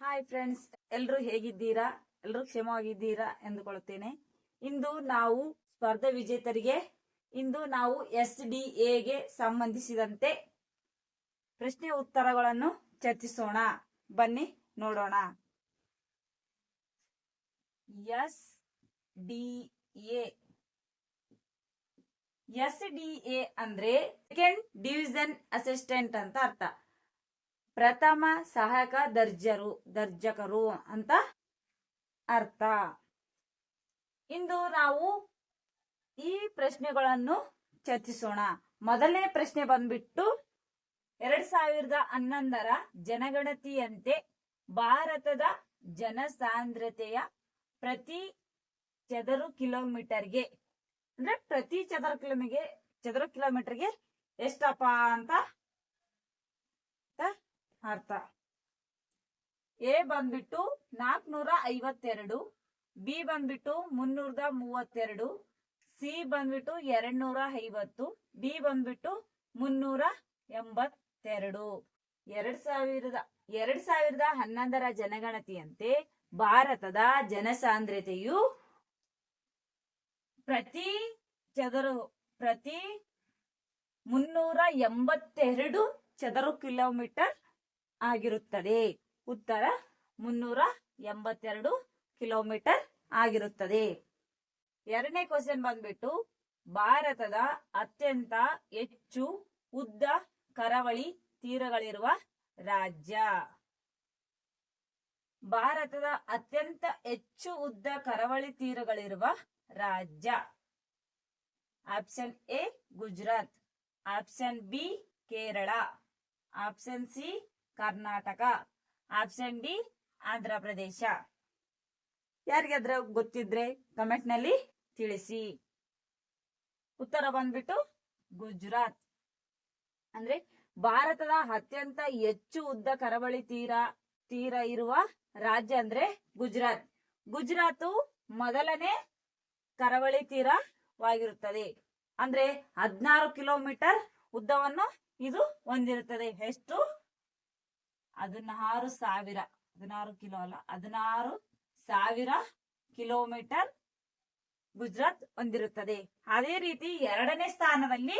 Hi friends, ಎಲ್ಲರೂ ಹೇಗಿದ್ದೀರಾ? ಎಲ್ಲರೂ ಕ್ಷೇಮವಾಗಿದ್ದೀರಾ ಎಂದುಕೊಳ್ಳುತ್ತೇನೆ. ಇಂದು ನಾವು ಸ್ಪರ್ಧಾ ವಿಜೇತರಿಗೆ SDAಗೆ ಸಂಬಂಧಿಸಿದಂತೆ ಪ್ರಶ್ನೆ ಉತ್ತರಗಳನ್ನು ಚರ್ಚಿಸೋಣ. ಬನ್ನಿ ನೋಡೋಣ. SDA ಅಂದ್ರೆ ಸೆಕೆಂಡ್ ಡಿವಿಷನ್ ಅಸಿಸ್ಟೆಂಟ್ ಅಂತ ಅರ್ಥ. ಪ್ರಥಮ ಸಹಾಯಕ ದರ್ಜಕರು ಅಂತ ಅರ್ಥ. ಇಂದು ನಾವು ಈ ಪ್ರಶ್ನೆಗಳನ್ನು ಚರ್ಚಿಸೋಣ. ಮೊದಲನೇ ಪ್ರಶ್ನೆ ಬಂದ್ಬಿಟ್ಟು 2011ರ ಜನಗಣತಿಯಂತೆ ಭಾರತದ ಜನಸಾಂದ್ರತೆಯ ಪ್ರತಿ ಚದರ ಕಿಲೋಮೀಟರ್ಗೆ ಅಂದ್ರೆ ಪ್ರತಿ ಚದರ ಕಿಲೋಮೀಟರ್ಗೆ ಎಷ್ಟಪ್ಪ ಅಂತ ಅರ್ಥ. ಎ ಬಂದ್ಬಿಟ್ಟು 452, ಬಿ ಬಂದ್ಬಿಟ್ಟು 332, ಸಿ ಬಂದ್ಬಿಟ್ಟು 250, ಡಿ ಬಂದ್ಬಿಟ್ಟು 382. 2011ರ ಜನಗಣತಿಯಂತೆ ಭಾರತದ ಜನಸಾಂದ್ರತೆಯು ಪ್ರತಿ 382 ಚದರ ಕಿಲೋಮೀಟರ್ ಆಗಿರುತ್ತದೆ. ಉತ್ತರ 382 ಕಿಲೋಮೀಟರ್ ಆಗಿರುತ್ತದೆ. ಎರಡನೇ ಕ್ವಶನ್ ಬಂದ್ಬಿಟ್ಟು ಭಾರತದ ಅತ್ಯಂತ ಹೆಚ್ಚು ಉದ್ದ ಕರಾವಳಿ ತೀರಗಳಿರುವ ರಾಜ್ಯ. ಭಾರತದ ಅತ್ಯಂತ ಹೆಚ್ಚು ಉದ್ದ ಕರಾವಳಿ ತೀರಗಳಿರುವ ರಾಜ್ಯ. Option A Gujarat, option B Kerala, option C Karnataka, option D Andhra Pradesh. ಯಾರಿಗಾದ್ರೂ ಗೊತ್ತಿದ್ರೆ ಕಮೆಂಟ್ ನಲ್ಲಿ ತಿಳಿಸಿ. ಉತ್ತರ ಬಂದ್ಬಿಟ್ಟು ಗುಜರಾತ್. ಅಂದ್ರೆ ಭಾರತದ ಅತ್ಯಂತ ಹೆಚ್ಚು ಉದ್ದ ಕರಾವಳಿ ತೀರ ಇರುವ ರಾಜ್ಯ ಅಂದ್ರೆ ಗುಜರಾತ್. ಗುಜರಾತ್ ಮೊದಲನೇ ಕರಾವಳಿ ತೀರವಾಗಿರುತ್ತದೆ. ಅಂದ್ರೆ 16 ಕಿಲೋಮೀಟರ್ ಉದ್ದವನ್ನು ಇದು ಹೊಂದಿರುತ್ತದೆ. ಎಷ್ಟು? 16,000 ಕಿಲೋಮೀಟರ್ ಗುಜರಾತ್ ಹೊಂದಿರುತ್ತದೆ. ಅದೇ ರೀತಿ ಎರಡನೇ ಸ್ಥಾನದಲ್ಲಿ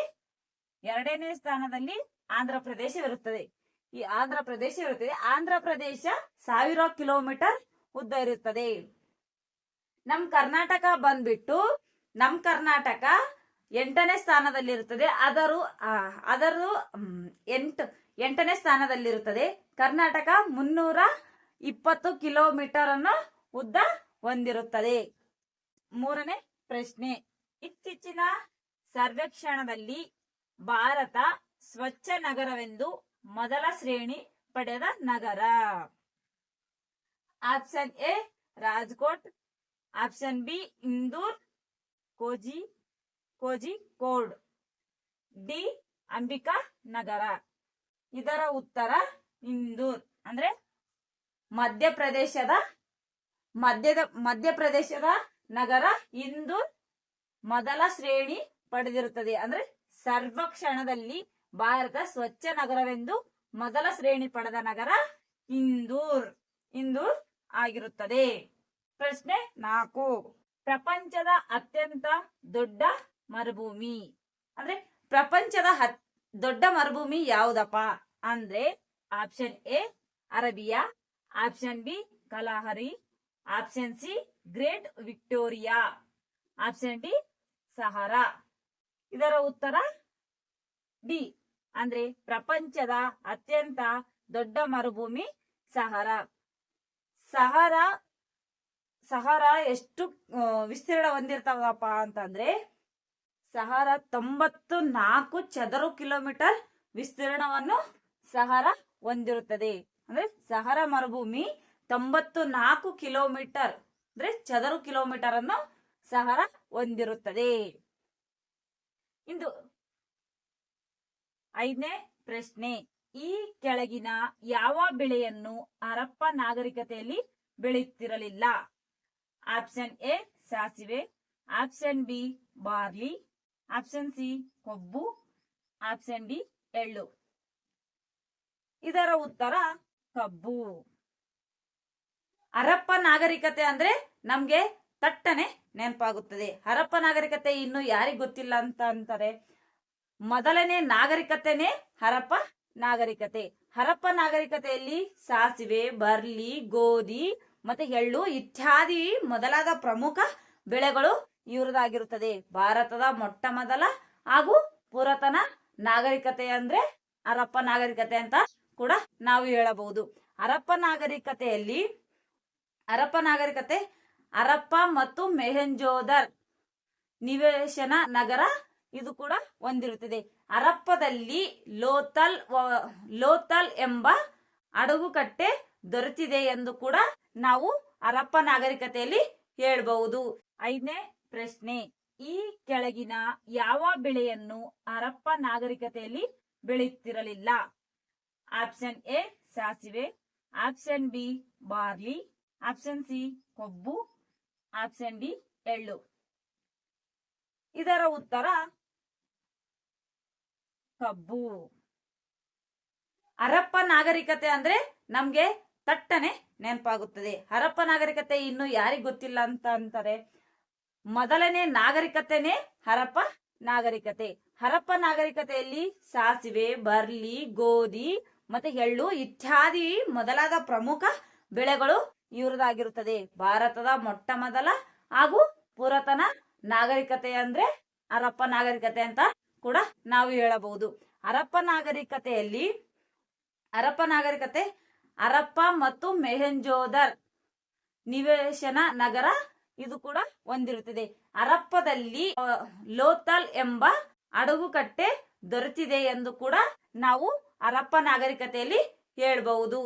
ಆಂಧ್ರ ಪ್ರದೇಶ ಇರುತ್ತದೆ. ಆಂಧ್ರ ಪ್ರದೇಶ 1000 ಕಿಲೋಮೀಟರ್ ಉದ್ದ ಇರುತ್ತದೆ. ನಮ್ ಕರ್ನಾಟಕ ಬಂದ್ಬಿಟ್ಟು 8ನೇ ಸ್ಥಾನದಲ್ಲಿರುತ್ತದೆ. ಅದರ 8ನೇ ಸ್ಥಾನದಲ್ಲಿರುತ್ತದೆ. ಕರ್ನಾಟಕ 320 ಕಿಲೋಮೀಟರ್ ಅನ್ನು ಉದ್ದ ಹೊಂದಿರುತ್ತದೆ. ಮೂರನೇ ಪ್ರಶ್ನೆ, ಇತ್ತೀಚಿನ ಸರ್ವೇಕ್ಷಣದಲ್ಲಿ ಭಾರತ ಸ್ವಚ್ಛ ನಗರವೆಂದು ಮೊದಲ ಶ್ರೇಣಿ ಪಡೆದ ನಗರ. Option A Rajkot, option B Indore, Kozhikode, D Ambika Nagar. ಇದರ ಉತ್ತರ ಇಂದೂರ್. ಅಂದ್ರೆ ಮಧ್ಯಪ್ರದೇಶದ ನಗರ ಇಂದೂರ್ ಮೊದಲ ಶ್ರೇಣಿ ಪಡೆದಿರುತ್ತದೆ. ಅಂದ್ರೆ ಸರ್ವೇಕ್ಷಣದಲ್ಲಿ ಭಾರತ ಸ್ವಚ್ಛ ನಗರವೆಂದು ಮೊದಲ ಶ್ರೇಣಿ ಪಡೆದ ನಗರ ಇಂದೂರ್ ಆಗಿರುತ್ತದೆ. ಪ್ರಶ್ನೆ 4, ಪ್ರಪಂಚದ ಅತ್ಯಂತ ದೊಡ್ಡ ಮರುಭೂಮಿ. ಅಂದ್ರೆ ಪ್ರಪಂಚದ ದೊಡ್ಡ ಮರುಭೂಮಿ ಯಾವುದಪ್ಪ ಅಂದ್ರೆ option A Arabia, option B Kalahari, option C great Victoria, option D Sahara. ಇದರ ಉತ್ತರ ಡಿ. ಅಂದ್ರೆ ಪ್ರಪಂಚದ ಅತ್ಯಂತ ದೊಡ್ಡ ಮರುಭೂಮಿ ಸಹಾರಾ. ಸಹಾರಾ ಎಷ್ಟು ವಿಸ್ತೀರ್ಣ ಹೊಂದಿರ್ತಾವಪ್ಪ ಅಂತಂದ್ರೆ ಸಹಾರಾ 94 ಚದರ ಕಿಲೋಮೀಟರ್ ವಿಸ್ತೀರ್ಣವನ್ನು ಸಹಾರಾ ಹೊಂದಿರುತ್ತದೆ. ಅಂದ್ರೆ ಸಹಾರಾ ಮರುಭೂಮಿ 94 ಕಿಲೋಮೀಟರ್ ಅಂದ್ರೆ ಚದರ ಕಿಲೋಮೀಟರ್ ಅನ್ನು ಸಹಾರಾ ಹೊಂದಿರುತ್ತದೆ. ಇಂದು 5ನೇ ಪ್ರಶ್ನೆ, ಈ ಕೆಳಗಿನ ಯಾವ ಬೆಳೆಯನ್ನು ಹರಪ್ಪ ನಾಗರಿಕತೆಯಲ್ಲಿ ಬೆಳೆಯುತ್ತಿರಲಿಲ್ಲ? ಆಪ್ಷನ್ ಎ ಸಾಸಿವೆ, option B barley, option C ಕಬ್ಬು, ಆಪ್ಷನ್ ಡಿ ಎಳ್ಳು. ಇದರ ಉತ್ತರ ಕಬ್ಬು. ಹರಪ್ಪ ನಾಗರಿಕತೆ ಅಂದ್ರೆ ನಮ್ಗೆ ತಟ್ಟನೆ ನೆನಪಾಗುತ್ತದೆ. ಹರಪ್ಪ ನಾಗರಿಕತೆ ಇನ್ನು ಯಾರಿಗ್ ಗೊತ್ತಿಲ್ಲ ಅಂತ ಅಂತಾರೆ. ಮೊದಲನೇ ನಾಗರಿಕತೆನೇ ಹರಪ್ಪ ನಾಗರಿಕತೆ. ಹರಪ್ಪ ನಾಗರಿಕತೆಯಲ್ಲಿ ಸಾಸಿವೆ, ಬರ್ಲಿ, ಗೋಧಿ ಮತ್ತೆ ಎಳ್ಳು ಇತ್ಯಾದಿ ಮೊದಲಾದ ಪ್ರಮುಖ ಬೆಳೆಗಳು ಇವ್ರದಾಗಿರುತ್ತದೆ. ಭಾರತದ ಮೊಟ್ಟ ಮೊದಲ ಹಾಗೂ ಪುರಾತನ ನಾಗರಿಕತೆ ಅಂದ್ರೆ ಹರಪ್ಪ ನಾಗರಿಕತೆ ಅಂತ ಕೂಡ ನಾವು ಹೇಳಬಹುದು. ಹರಪ್ಪ ನಾಗರಿಕತೆ ಹರಪ್ಪ ಮತ್ತು ಮೆಹೆಂಜೋದರ್ ನಿವೇಶನ ನಗರ ಇದು ಕೂಡ ಹೊಂದಿರುತ್ತದೆ. ಹರಪ್ಪದಲ್ಲಿ ಲೋಥಲ್ ಎಂಬ ಅಡಗುಕಟ್ಟೆ ದೊರೆತಿದೆ ಎಂದು ಕೂಡ ನಾವು ಹರಪ್ಪ ನಾಗರಿಕತೆಯಲ್ಲಿ ಹೇಳಬಹುದು. 5ನೇ ಪ್ರಶ್ನೆ, ಈ ಕೆಳಗಿನ ಯಾವ ಬೆಳೆಯನ್ನು ಹರಪ್ಪ ನಾಗರಿಕತೆಯಲ್ಲಿ ಬೆಳೆಯುತ್ತಿರಲಿಲ್ಲ? ಆಪ್ಷನ್ ಎ ಸಾಸಿವೆ, option B barley, option C ಕಬ್ಬು, ಆಪ್ಷನ್ ಡಿ ಎಳ್ಳು. ಇದರ ಉತ್ತರ ಕಬ್ಬು. ಹರಪ್ಪ ನಾಗರಿಕತೆ ಅಂದ್ರೆ ನಮ್ಗೆ ತಟ್ಟನೆ ನೆನಪಾಗುತ್ತದೆ. ಹರಪ್ಪ ನಾಗರಿಕತೆ ಇನ್ನು ಯಾರಿಗ್ ಗೊತ್ತಿಲ್ಲ ಅಂತ ಅಂತಾರೆ. ಮೊದಲನೇ ನಾಗರಿಕತೆನೇ ಹರಪ್ಪ ನಾಗರಿಕತೆ. ಹರಪ್ಪ ನಾಗರಿಕತೆಯಲ್ಲಿ ಸಾಸಿವೆ, ಬರ್ಲಿ, ಗೋಧಿ ಮತ್ತೆ ಎಳ್ಳು ಇತ್ಯಾದಿ ಮೊದಲಾದ ಪ್ರಮುಖ ಬೆಳೆಗಳು ಇವ್ರದಾಗಿರುತ್ತದೆ. ಭಾರತದ ಮೊಟ್ಟ ಮೊದಲ ಹಾಗೂ ಪುರಾತನ ನಾಗರಿಕತೆ ಅಂದ್ರೆ ಹರಪ್ಪ ನಾಗರಿಕತೆ ಅಂತ ಕೂಡ ನಾವು ಹೇಳಬಹುದು. ಹರಪ್ಪ ನಾಗರಿಕತೆ ಹರಪ್ಪ ಮತ್ತು ಮೆಹೆಂಜೋದರ್ ನಿವೇಶನ ನಗರ ಇದು ಕೂಡ ಹೊಂದಿರುತ್ತದೆ. ಹರಪ್ಪದಲ್ಲಿ ಲೋಥಲ್ ಎಂಬ ಅಡಗುಕಟ್ಟೆ ದೊರೆತಿದೆ ಎಂದು ಕೂಡ ನಾವು ಹರಪ್ಪ ನಾಗರಿಕತೆಯಲ್ಲಿ ಹೇಳಬಹುದು.